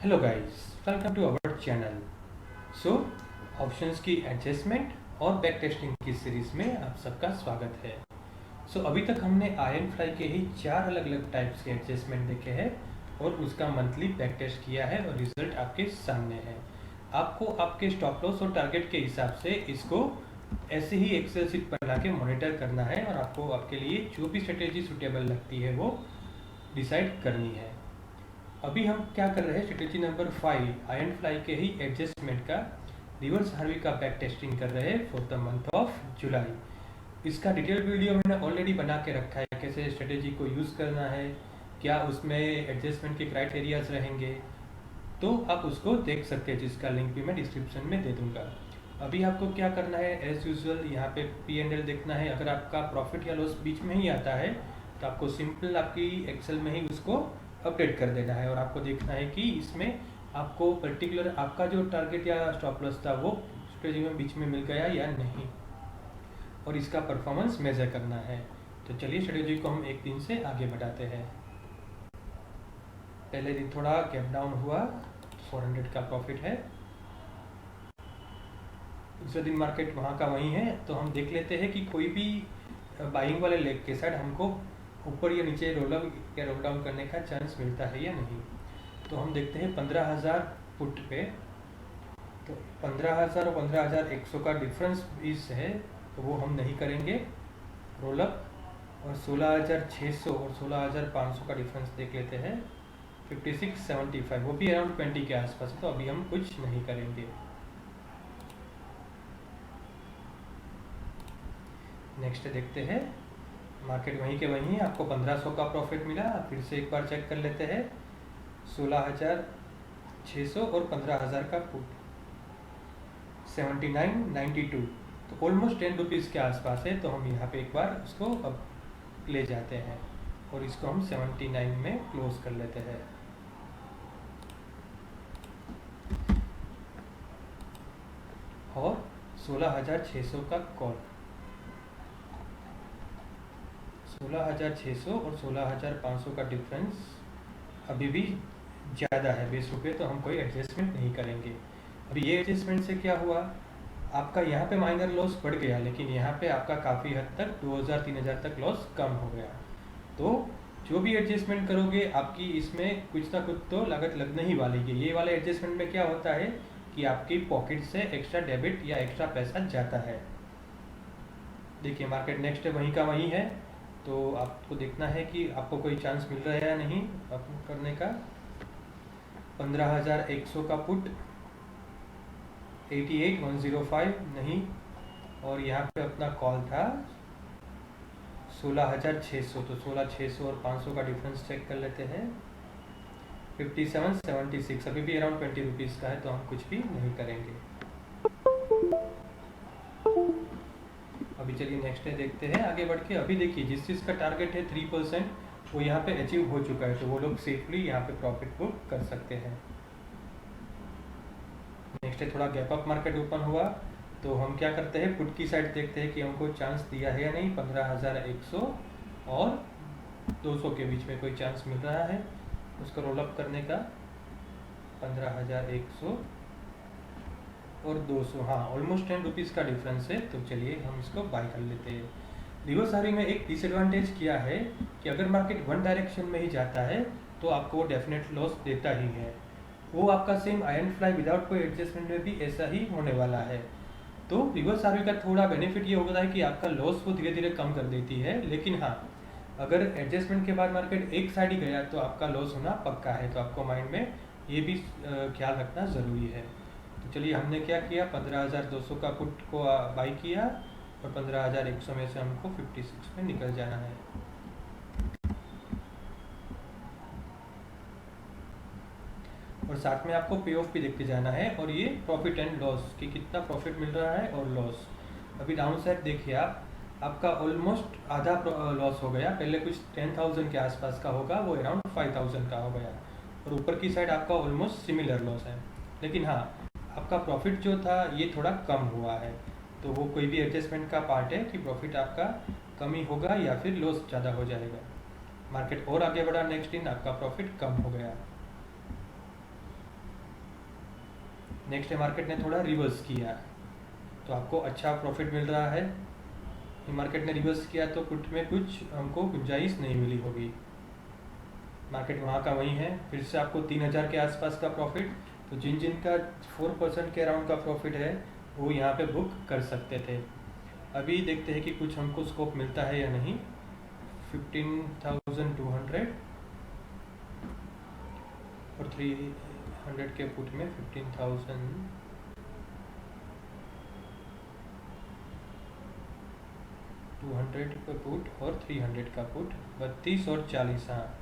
Hello guys, welcome to our channel. So options की adjustment और back testing की series में आप सबका स्वागत है। अभी तक हमने आयरन फ्लाई के ही 4 अलग अलग टाइप्स के एडजस्टमेंट देखे हैं और उसका मंथली बैक टेस्ट किया है और रिजल्ट आपके सामने है। आपको आपके स्टॉप लॉस और टारगेट के हिसाब से इसको ऐसे ही एक्सेल शीट बना के मॉनिटर करना है और आपको आपके लिए जो भी स्ट्रेटेजी सुटेबल लगती है वो डिसाइड करनी है। अभी हम क्या कर रहे हैं, स्ट्रेटेजी नंबर 5 आयरन फ्लाई के ही एडजस्टमेंट का रिवर्स हार्वी का बैक टेस्टिंग कर रहे हैं for the month of July. इसका डिटेल वीडियो मैंने ऑलरेडी बना के रखा है, कैसे स्ट्रेटेजी को यूज़ करना है, क्या उसमें एडजस्टमेंट के क्राइटेरियाज रहेंगे, तो आप उसको देख सकते हैं, जिसका लिंक भी मैं डिस्क्रिप्शन में दे दूंगा। अभी आपको क्या करना है, एज यूजुअल यहाँ पे P&L देखना है। अगर आपका प्रॉफिट या लॉस बीच में ही आता है तो आपको सिंपल आपकी एक्सेल में ही उसको अपडेट कर देना है और आपको देखना है कि इसमें आपको पर्टिकुलर आपका जो टारगेट या स्टॉप लॉस था वो स्ट्रेटेजी में बीच में मिल गया या नहीं, और इसका परफॉर्मेंस मेजर करना है। तो चलिए स्ट्रेटेजी को हम एक दिन से आगे बढ़ाते हैं। पहले दिन थोड़ा गैप डाउन हुआ, 400 का प्रॉफिट है। दूसरे दिन मार्केट वहाँ का वहीं है, तो हम देख लेते हैं कि कोई भी बाइंग वाले लेग के साइड हमको ऊपर या नीचे रोल अप या रोल डाउन करने का चांस मिलता है या नहीं। तो हम देखते हैं 15,000 पुट पे, तो 15,000 और 15,100 का डिफरेंस इस है, तो वो हम नहीं करेंगे रोल अप। और 16,600 और 16,500 का डिफरेंस देख लेते हैं, 5675, वो भी अराउंड 20 के आसपास है, तो अभी हम कुछ नहीं करेंगे। नेक्स्ट देखते हैं, मार्केट वहीं के वहीं, आपको 1500 का प्रॉफिट मिला। फिर से एक बार चेक कर लेते हैं, 16,600 और 15,000 का पुट 79.92, तो ऑलमोस्ट 10 रुपीज़ के आसपास है। तो हम यहाँ पे एक बार उसको अब ले जाते हैं और इसको हम 79 में क्लोज कर लेते हैं। और 16,600 का कॉल, 16,600 और 16,500 का डिफरेंस अभी भी ज़्यादा है, 20 रुपये, तो हम कोई एडजस्टमेंट नहीं करेंगे। अभी ये एडजस्टमेंट से क्या हुआ, आपका यहाँ पे माइनर लॉस बढ़ गया, लेकिन यहाँ पे आपका काफ़ी हद तक 2,000-3,000 तक लॉस कम हो गया। तो जो भी एडजस्टमेंट करोगे आपकी इसमें कुछ ना कुछ तो लागत लगने ही वाली है। ये वाले एडजस्टमेंट में क्या होता है कि आपकी पॉकेट से एक्स्ट्रा डेबिट या एक्स्ट्रा पैसा जाता है। देखिए मार्केट नेक्स्ट वहीं का वहीं है, तो आपको देखना है कि आपको कोई चांस मिल रहा है या नहीं करने का। 15,100 का पुट 88,105 नहीं, और यहाँ पे अपना कॉल था 16,600, तो 16,600 और 500 का डिफरेंस चेक कर लेते हैं, 57.76, अभी भी अराउंड 20 रुपीज़ का है, तो हम कुछ भी नहीं करेंगे। अभी चलिए नेक्स्ट डे देखते हैं आगे बढ़ के। अभी देखिए जिस चीज़ का टारगेट है 3%, वो यहाँ पे अचीव हो चुका है, तो वो लोग सेफली यहाँ पे प्रॉफिट बुक कर सकते हैं। नेक्स्ट डे थोड़ा गैप अप मार्केट ओपन हुआ, तो हम क्या करते हैं, पुट की साइड देखते हैं कि हमको चांस दिया है या नहीं। 15,100 और 200 के बीच में कोई चांस मिल रहा है उसको रोल अप करने का, 15,100 और 200, हाँ ऑलमोस्ट 10 रुपीज़ का डिफरेंस है, तो चलिए हम इसको बाय कर लेते हैं। रिवर्स हार्वी में एक डिसएडवांटेज क्या है कि अगर मार्केट वन डायरेक्शन में ही जाता है तो आपको वो डेफिनेट लॉस देता ही है। वो आपका सेम आयरन फ्लाई विदाउट कोई एडजस्टमेंट में भी ऐसा ही होने वाला है। तो रिवर्स हार्वी का थोड़ा बेनिफिट ये होता है कि आपका लॉस वो धीरे धीरे कम कर देती है, लेकिन हाँ अगर एडजस्टमेंट के बाद मार्केट एक साइड ही गया तो आपका लॉस होना पक्का है, तो आपको माइंड में ये भी ख्याल रखना ज़रूरी है। तो चलिए हमने क्या किया, 15,200 का पुट को बाई किया और 15,100 में से हमको 56 में निकल जाना है। और साथ में आपको पे ऑफ भी देखते जाना है, और ये प्रॉफिट एंड लॉस कि कितना प्रॉफिट मिल रहा है और लॉस। अभी डाउन साइड देखिए आप, आपका ऑलमोस्ट आधा लॉस हो गया, पहले कुछ 10,000 के आसपास का होगा, वो अराउंड 5,000 का हो गया, और ऊपर की साइड आपका ऑलमोस्ट सिमिलर लॉस है। लेकिन हाँ आपका प्रॉफिट जो था ये थोड़ा कम हुआ है, तो वो कोई भी एडजस्टमेंट का पार्ट है कि प्रॉफिट आपका कम ही होगा या फिर लॉस ज़्यादा हो जाएगा। मार्केट और आगे बढ़ा, नेक्स्ट दिन आपका प्रॉफिट कम हो गया। नेक्स्ट है मार्केट ने थोड़ा रिवर्स किया तो आपको अच्छा प्रॉफिट मिल रहा है। मार्केट ने रिवर्स किया तो पुट में कुछ हमको गुंजाइश नहीं मिली होगी। मार्केट वहाँ का वही है, फिर से आपको 3000 के आसपास का प्रॉफिट। तो जिन जिन का 4% के अराउंड का प्रॉफिट है वो यहाँ पे बुक कर सकते थे। अभी देखते हैं कि कुछ हमको स्कोप मिलता है या नहीं। 15,200 और 300 के पुट में 15,200 का पुट और 300 का पुट, 32 और 40, हाँ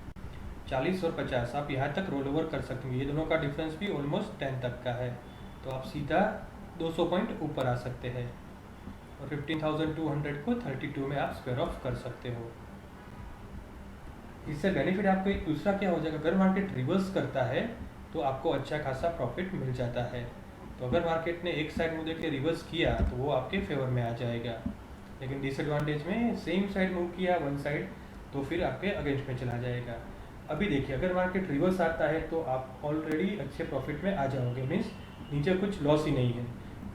40 और 50 आप यहाँ तक रोल ओवर कर सकते हैं। ये दोनों का डिफरेंस भी ऑलमोस्ट 10 तक का है, तो आप सीधा 200 पॉइंट ऊपर आ सकते हैं और 15,200 को 32 में आप स्क्वायर ऑफ कर सकते हो। इससे बेनिफिट आपको एक दूसरा क्या हो जाएगा, अगर मार्केट रिवर्स करता है तो आपको अच्छा खासा प्रॉफिट मिल जाता है। तो अगर मार्केट ने एक साइड मूव देके रिवर्स किया तो वो आपके फेवर में आ जाएगा, लेकिन डिसएडवांटेज में सेम साइड मूव किया वन साइड तो फिर आपके अगेंस्ट में चला जाएगा। अभी देखिए अगर मार्केट रिवर्स आता है तो आप ऑलरेडी अच्छे प्रॉफिट में आ जाओगे, मीन्स नीचे कुछ लॉस ही नहीं है।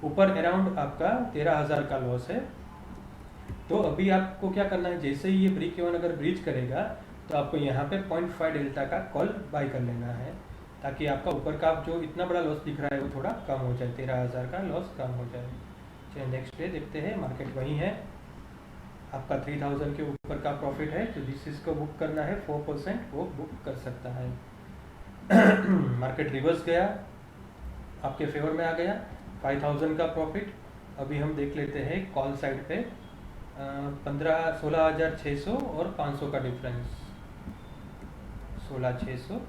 ऊपर अराउंड आपका 13,000 का लॉस है। तो अभी आपको क्या करना है, जैसे ही ये ब्रेक इवन अगर ब्रीच करेगा तो आपको यहाँ पे 0.5 डेल्टा का कॉल बाय कर लेना है, ताकि आपका ऊपर का जो इतना बड़ा लॉस दिख रहा है वो थोड़ा कम हो जाए, 13,000 का लॉस कम हो जाए। चलिए नेक्स्ट डे देखते हैं। मार्केट वही है, आपका 3,000 के ऊपर का प्रॉफिट है, तो जिस चीज़ को बुक करना है 4% वो बुक कर सकता है। मार्केट रिवर्स गया, आपके फेवर में आ गया, 5,000 का प्रॉफिट। अभी हम देख लेते हैं कॉल साइड पे 16,600 और 500 का डिफरेंस, 16,600।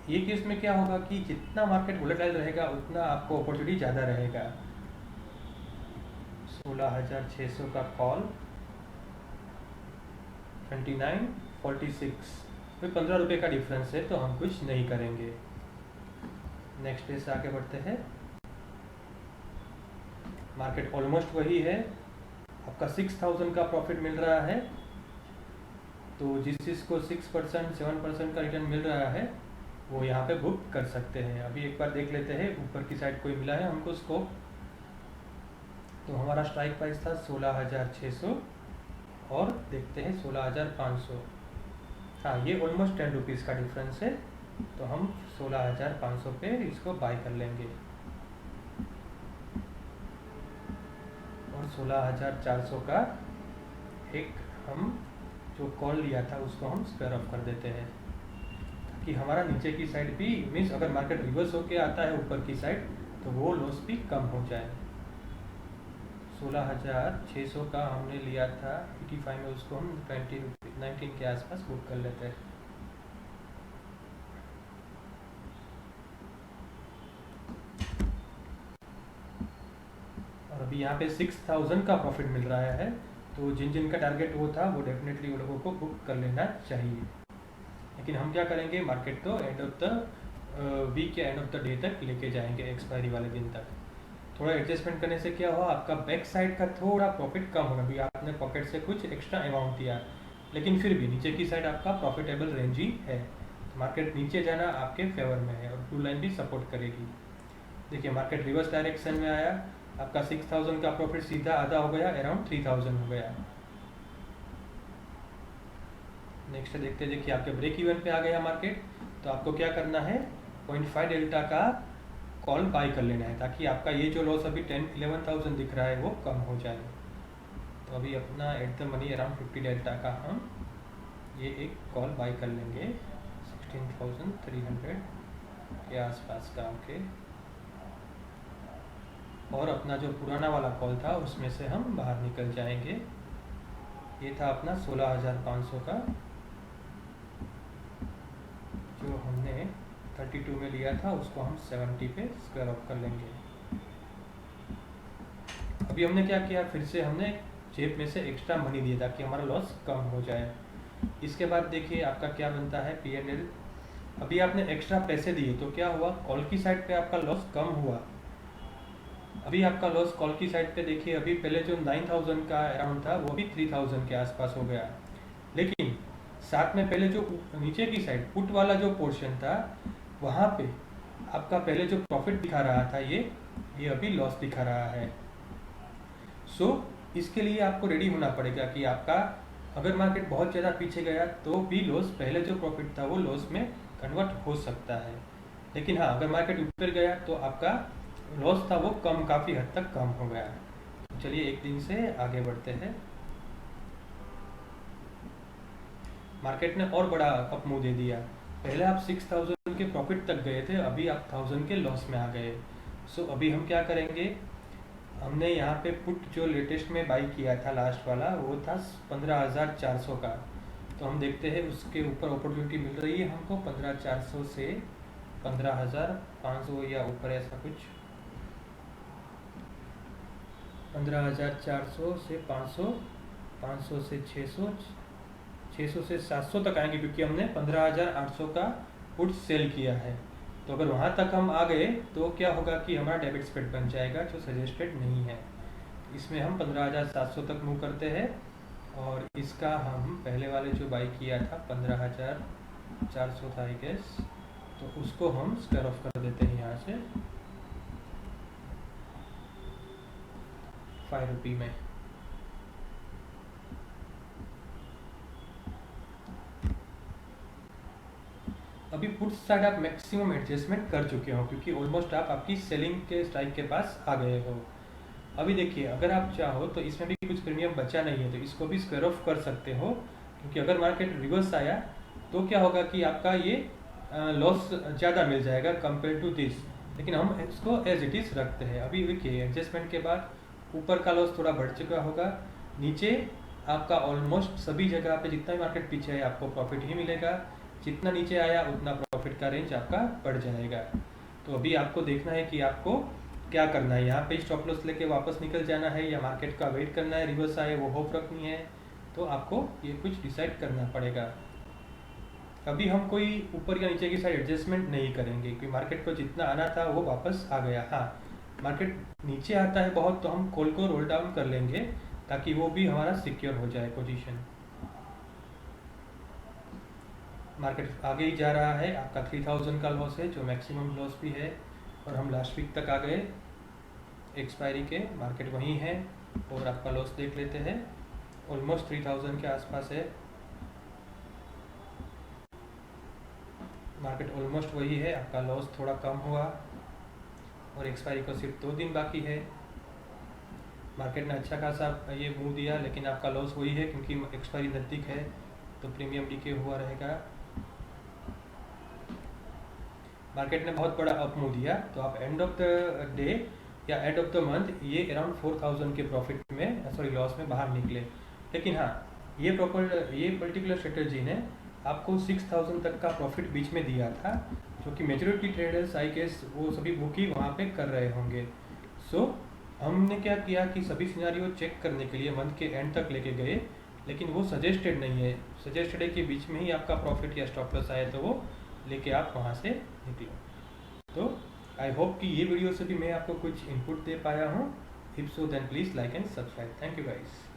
ये केस में क्या होगा कि जितना मार्केट वोलेटाइल रहेगा उतना आपको अपॉर्चुनिटी ज़्यादा रहेगा। 16,600 का कॉल 29.46, कोई 15 रुपये का डिफरेंस है तो हम कुछ नहीं करेंगे। नेक्स्ट डे से आगे बढ़ते हैं। मार्केट ऑलमोस्ट वही है, आपका 6,000 का प्रॉफिट मिल रहा है, तो जिस चीज़ को 6% 7% का रिटर्न मिल रहा है वो यहाँ पे बुक कर सकते हैं। अभी एक बार देख लेते हैं ऊपर की साइड कोई मिला है हमको स्कोप। तो हमारा स्ट्राइक प्राइस था 16,600 और देखते हैं 16,500। हाँ ये ऑलमोस्ट 10 रुपीज़ का डिफरेंस है, तो हम 16,500 पे इसको बाय कर लेंगे और 16,400 का एक हम जो कॉल लिया था उसको हम स्क्वायर ऑफ कर देते हैं, ताकि हमारा नीचे की साइड भी, मीन्स अगर मार्केट रिवर्स होके आता है ऊपर की साइड तो वो लॉस भी कम हो जाए। 16,600 का हमने लिया था 85 में, उसको हम 19 के आसपास बुक कर लेते हैं। और अभी यहाँ पे 6,000 का प्रॉफिट मिल रहा है, तो जिन जिन का टारगेट वो था वो डेफिनेटली वो लोगों को बुक कर लेना चाहिए। लेकिन हम क्या करेंगे, मार्केट तो एंड ऑफ द वीक या एंड ऑफ द डे तक लेके जाएंगे, एक्सपायरी वाले दिन तक। थोड़ा एडजस्टमेंट करने से क्या हुआ, आपका बैक साइड का थोड़ा प्रॉफिट कम होगा। अभी आपने पॉकेट से कुछ एक्स्ट्रा अमाउंट दिया, लेकिन फिर भी नीचे की साइड आपका प्रॉफिटेबल रेंज ही है। तो मार्केट नीचे जाना आपके फेवर में है और ब्लू लाइन भी सपोर्ट करेगी। देखिए मार्केट रिवर्स डायरेक्शन में आया, आपका 6,000 का प्रॉफिट सीधा आधा हो गया, अराउंड 3,000 हो गया। नेक्स्ट देखते हैं, देखिए आपके ब्रेक इवन पे आ गया मार्केट, तो आपको क्या करना है 0.5 डेल्टा का कॉल बाय कर लेना है, ताकि आपका ये जो लॉस अभी 11,000 दिख रहा है वो कम हो जाए। तो अभी अपना at the money around 50 delta का हम ये एक कॉल बाय कर लेंगे 16,300 के आसपास का। ओके, और अपना जो पुराना वाला कॉल था उसमें से हम बाहर निकल जाएंगे। ये था अपना 16,500 का जो हमने 32 में लिया था, उसको हम 70 पे स्क्वायर ऑफ कर लेंगे। अभी हमने क्या किया, फिर से हमने जेब में से एक्स्ट्रा मनी दिया ताकि हमारा लॉस कम हो जाए। इसके बाद देखिए आपका क्या बनता है P&L। अभी आपने एक्स्ट्रा पैसे दिए तो क्या हुआ, कॉल की साइड पे आपका लॉस कम हुआ। अभी आपका लॉस कॉल की साइड पे देखिए, अभी पहले जो 9,000 का अराउंड था वो भी 3,000 के आसपास हो गया, लेकिन साथ में पहले जो नीचे की साइड पुट वाला जो पोर्शन था वहाँ पे आपका पहले जो प्रॉफिट दिखा रहा था ये अभी लॉस दिखा रहा है। सो इसके लिए आपको रेडी होना पड़ेगा कि आपका अगर मार्केट बहुत ज़्यादा पीछे गया तो भी लॉस, पहले जो प्रॉफिट था वो लॉस में कन्वर्ट हो सकता है। लेकिन हाँ, अगर मार्केट ऊपर गया तो आपका लॉस था वो काफ़ी हद तक कम हो गया। चलिए एक दिन से आगे बढ़ते हैं। मार्केट ने और बड़ा अप मूव दे दिया। पहले आप 6000 के प्रॉफिट तक गए थे, अभी आप 1000 के लॉस में आ गए। सो अभी हम क्या करेंगे, हमने यहाँ पे पुट जो लेटेस्ट में बाई किया था लास्ट वाला वो था 15,400 का। तो हम देखते हैं उसके ऊपर अपॉर्चुनिटी मिल रही है हमको 15,400 से 15,500 या ऊपर ऐसा कुछ। 15,400 से 500, 500 से 600, 600 से 700 तक आएंगे क्योंकि हमने 15,800 का पुट सेल किया है। तो अगर वहाँ तक हम आ गए तो क्या होगा कि हमारा डेबिट स्प्रेड बन जाएगा, जो सजेस्टेड नहीं है। इसमें हम 15,700 तक मूव करते हैं और इसका हम पहले वाले जो बाई किया था 15,400 था आई गेस, तो उसको हम स्क्वायर ऑफ कर देते हैं यहाँ से 5 रुपये में। अभी पुट साइड आप मैक्सिमम एडजस्टमेंट कर चुके हो क्योंकि ऑलमोस्ट आप आपकी सेलिंग के स्ट्राइक के पास आ गए हो। अभी देखिए, अगर आप चाहो तो इसमें भी कुछ प्रीमियम बचा नहीं है तो इसको भी स्क्वायर ऑफ कर सकते हो, क्योंकि अगर मार्केट रिवर्स आया तो क्या होगा कि आपका ये लॉस ज़्यादा मिल जाएगा कंपेयर टू दिस। लेकिन हम इसको एज इट इज़ रखते हैं। अभी देखिए, एडजस्टमेंट के बाद ऊपर का लॉस थोड़ा बढ़ चुका होगा, नीचे आपका ऑलमोस्ट सभी जगह पे जितना भी मार्केट पीछे है आपको प्रॉफिट ही मिलेगा। जितना नीचे आया उतना प्रॉफिट का रेंज आपका बढ़ जाएगा। तो अभी आपको देखना है कि आपको क्या करना है, यहाँ पे स्टॉप लॉस लेके वापस निकल जाना है या मार्केट का वेट करना है रिवर्स आए वो होप रखनी है। तो आपको ये कुछ डिसाइड करना पड़ेगा। अभी हम कोई ऊपर या नीचे की साइड एडजस्टमेंट नहीं करेंगे क्योंकि मार्केट को जितना आना था वो वापस आ गया। हाँ, मार्केट नीचे आता है बहुत तो हम कॉल को रोल डाउन कर लेंगे ताकि वो भी हमारा सिक्योर हो जाए पोजीशन। मार्केट आगे ही जा रहा है, आपका 3000 का लॉस है जो मैक्सिमम लॉस भी है, और हम लास्ट वीक तक आ गए एक्सपायरी के। मार्केट वहीं है और आपका लॉस देख लेते हैं, ऑलमोस्ट 3000 के आसपास है। मार्केट ऑलमोस्ट वही है, आपका लॉस थोड़ा कम हुआ और एक्सपायरी को सिर्फ 2 दिन बाकी है। मार्केट ने अच्छा खासा ये मूव दिया लेकिन आपका लॉस वही है क्योंकि एक्सपायरी नज़दीक है तो प्रीमियम डीके हुआ रहेगा। मार्केट ने बहुत बड़ा अप मूव दिया तो आप एंड ऑफ द डे या एंड ऑफ द मंथ ये अराउंड 4000 के प्रॉफिट में लॉस में बाहर निकले। लेकिन हाँ, ये पर्टिकुलर स्ट्रेटजी ने आपको 6000 तक का प्रॉफिट बीच में दिया था, जो कि मेजॉरिटी ट्रेडर्स आई गेस वो सभी बुक ही वहाँ पे कर रहे होंगे। सो हमने क्या किया कि सभी सिनारियो चेक करने के लिए मंथ के एंड तक लेके गए, लेकिन वो सजेस्टेड नहीं है। सजेस्टेड है कि बीच में ही आपका प्रॉफिट या स्टॉप लॉस आए तो वो लेके आप वहाँ से निकलो। तो आई होप कि ये वीडियो से भी मैं आपको कुछ इनपुट दे पाया हूँ। If so then please like and subscribe. Thank you guys.